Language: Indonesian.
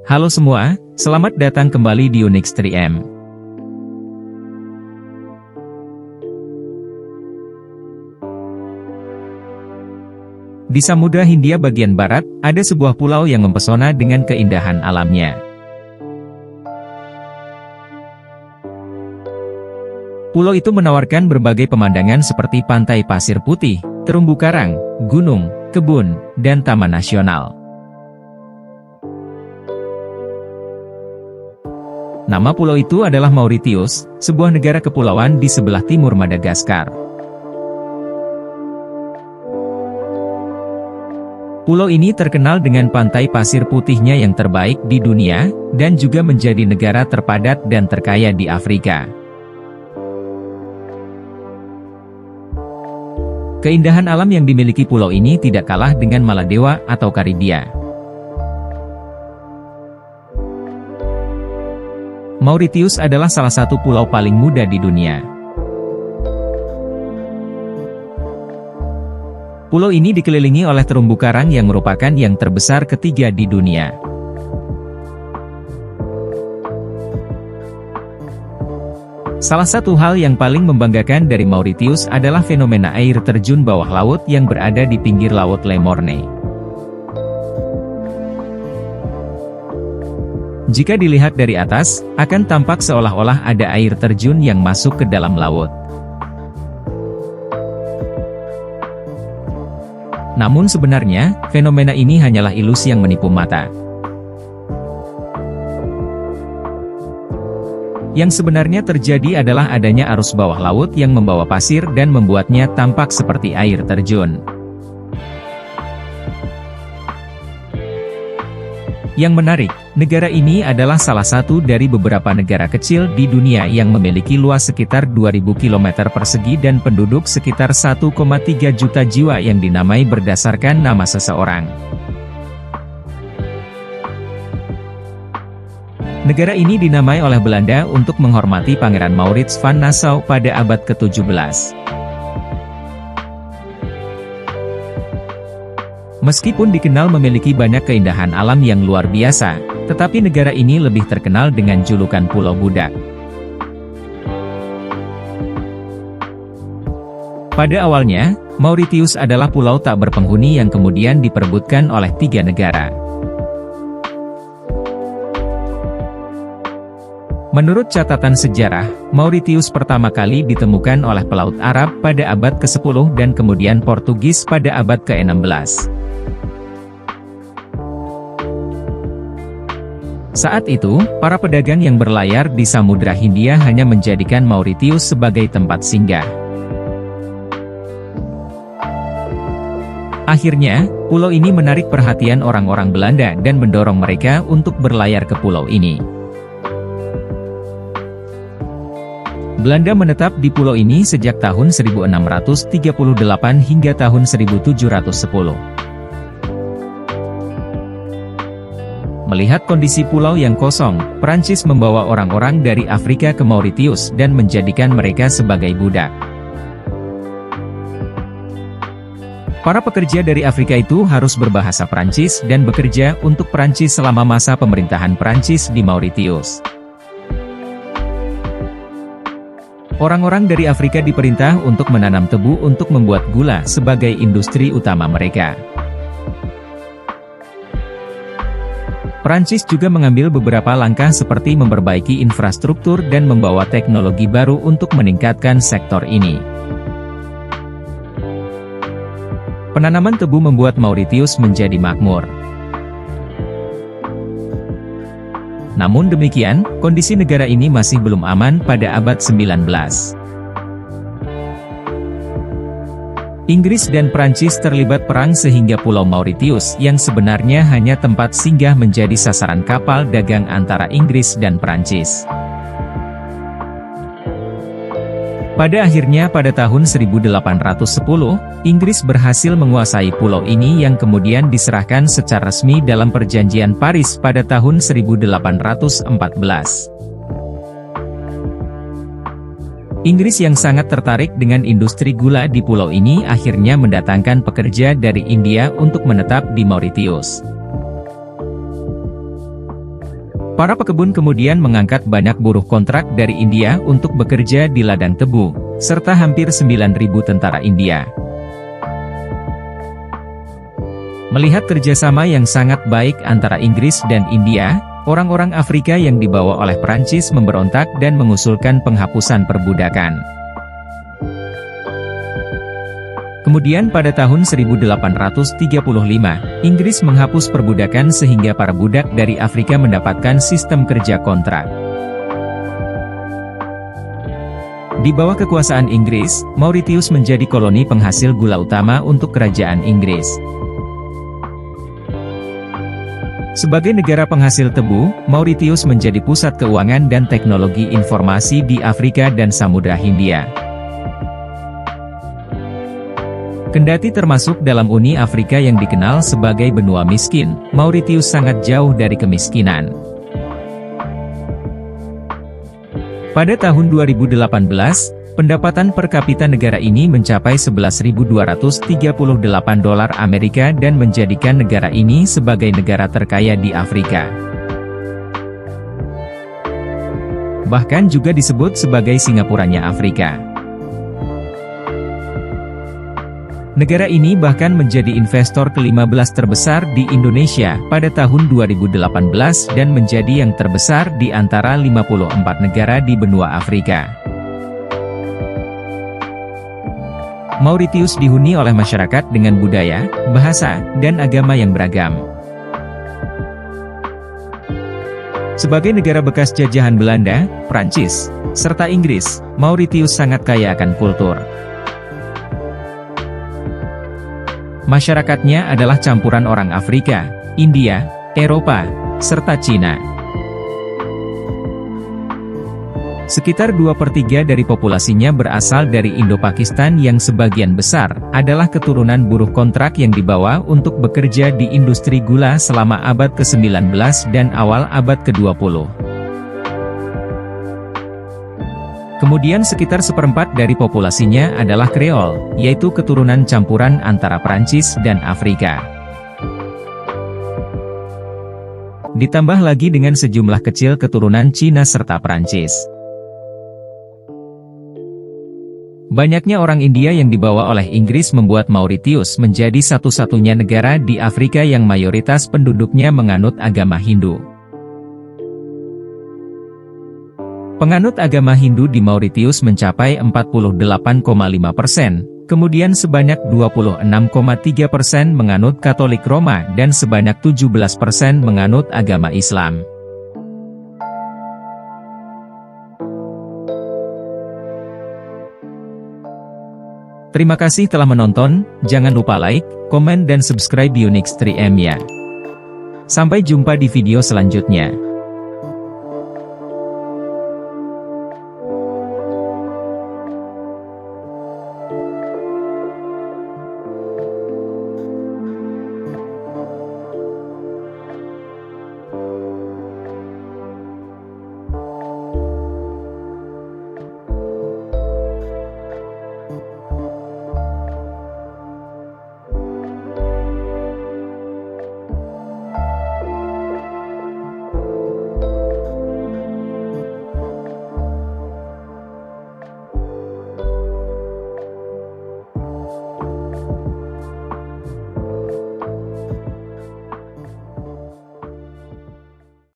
Halo semua, selamat datang kembali di Unix 3M. Di Samudra Hindia bagian barat, ada sebuah pulau yang mempesona dengan keindahan alamnya. Pulau itu menawarkan berbagai pemandangan seperti pantai pasir putih, terumbu karang, gunung, kebun, dan taman nasional. Nama pulau itu adalah Mauritius, sebuah negara kepulauan di sebelah timur Madagaskar. Pulau ini terkenal dengan pantai pasir putihnya yang terbaik di dunia, dan juga menjadi negara terpadat dan terkaya di Afrika. Keindahan alam yang dimiliki pulau ini tidak kalah dengan Maladewa atau Karibia. Mauritius adalah salah satu pulau paling muda di dunia. Pulau ini dikelilingi oleh terumbu karang yang merupakan yang terbesar ketiga di dunia. Salah satu hal yang paling membanggakan dari Mauritius adalah fenomena air terjun bawah laut yang berada di pinggir laut Le Morne. Jika dilihat dari atas, akan tampak seolah-olah ada air terjun yang masuk ke dalam laut. Namun sebenarnya, fenomena ini hanyalah ilusi yang menipu mata. Yang sebenarnya terjadi adalah adanya arus bawah laut yang membawa pasir dan membuatnya tampak seperti air terjun. Yang menarik, negara ini adalah salah satu dari beberapa negara kecil di dunia yang memiliki luas sekitar 2.000 km persegi dan penduduk sekitar 1,3 juta jiwa yang dinamai berdasarkan nama seseorang. Negara ini dinamai oleh Belanda untuk menghormati Pangeran Maurits van Nassau pada abad ke-17. Meskipun dikenal memiliki banyak keindahan alam yang luar biasa, tetapi negara ini lebih terkenal dengan julukan Pulau Budak. Pada awalnya, Mauritius adalah pulau tak berpenghuni yang kemudian diperebutkan oleh 3 negara. Menurut catatan sejarah, Mauritius pertama kali ditemukan oleh pelaut Arab pada abad ke-10 dan kemudian Portugis pada abad ke-16. Saat itu, para pedagang yang berlayar di Samudra Hindia hanya menjadikan Mauritius sebagai tempat singgah. Akhirnya, pulau ini menarik perhatian orang-orang Belanda dan mendorong mereka untuk berlayar ke pulau ini. Belanda menetap di pulau ini sejak tahun 1638 hingga tahun 1710. Melihat kondisi pulau yang kosong, Prancis membawa orang-orang dari Afrika ke Mauritius dan menjadikan mereka sebagai budak. Para pekerja dari Afrika itu harus berbahasa Prancis dan bekerja untuk Prancis selama masa pemerintahan Prancis di Mauritius. Orang-orang dari Afrika diperintah untuk menanam tebu untuk membuat gula sebagai industri utama mereka. Prancis juga mengambil beberapa langkah seperti memperbaiki infrastruktur dan membawa teknologi baru untuk meningkatkan sektor ini. Penanaman tebu membuat Mauritius menjadi makmur. Namun demikian, kondisi negara ini masih belum aman pada abad 19. Inggris dan Prancis terlibat perang sehingga Pulau Mauritius yang sebenarnya hanya tempat singgah menjadi sasaran kapal dagang antara Inggris dan Prancis. Pada akhirnya pada tahun 1810, Inggris berhasil menguasai pulau ini yang kemudian diserahkan secara resmi dalam Perjanjian Paris pada tahun 1814. Inggris yang sangat tertarik dengan industri gula di pulau ini akhirnya mendatangkan pekerja dari India untuk menetap di Mauritius. Para pekebun kemudian mengangkat banyak buruh kontrak dari India untuk bekerja di ladang tebu, serta hampir 9.000 tentara India. Melihat kerjasama yang sangat baik antara Inggris dan India, orang-orang Afrika yang dibawa oleh Prancis memberontak dan mengusulkan penghapusan perbudakan. Kemudian pada tahun 1835, Inggris menghapus perbudakan sehingga para budak dari Afrika mendapatkan sistem kerja kontrak. Di bawah kekuasaan Inggris, Mauritius menjadi koloni penghasil gula utama untuk kerajaan Inggris. Sebagai negara penghasil tebu, Mauritius menjadi pusat keuangan dan teknologi informasi di Afrika dan Samudra Hindia. Kendati termasuk dalam Uni Afrika yang dikenal sebagai benua miskin, Mauritius sangat jauh dari kemiskinan. Pada tahun 2018, pendapatan per kapita negara ini mencapai 11.238 dolar Amerika dan menjadikan negara ini sebagai negara terkaya di Afrika. Bahkan juga disebut sebagai Singapuranya Afrika. Negara ini bahkan menjadi investor ke-15 terbesar di Indonesia pada tahun 2018 dan menjadi yang terbesar di antara 54 negara di benua Afrika. Mauritius dihuni oleh masyarakat dengan budaya, bahasa, dan agama yang beragam. Sebagai negara bekas jajahan Belanda, Prancis, serta Inggris, Mauritius sangat kaya akan kultur. Masyarakatnya adalah campuran orang Afrika, India, Eropa, serta Cina. Sekitar 2/3 dari populasinya berasal dari Indo-Pakistan yang sebagian besar adalah keturunan buruh kontrak yang dibawa untuk bekerja di industri gula selama abad ke-19 dan awal abad ke-20. Kemudian sekitar 1/4 dari populasinya adalah Kreol, yaitu keturunan campuran antara Prancis dan Afrika. Ditambah lagi dengan sejumlah kecil keturunan Cina serta Prancis. Banyaknya orang India yang dibawa oleh Inggris membuat Mauritius menjadi satu-satunya negara di Afrika yang mayoritas penduduknya menganut agama Hindu. Penganut agama Hindu di Mauritius mencapai 48,5%, kemudian sebanyak 26,3% menganut Katolik Roma dan sebanyak 17% menganut agama Islam. Terima kasih telah menonton, jangan lupa like, komen dan subscribe Unix 3M ya. Sampai jumpa di video selanjutnya.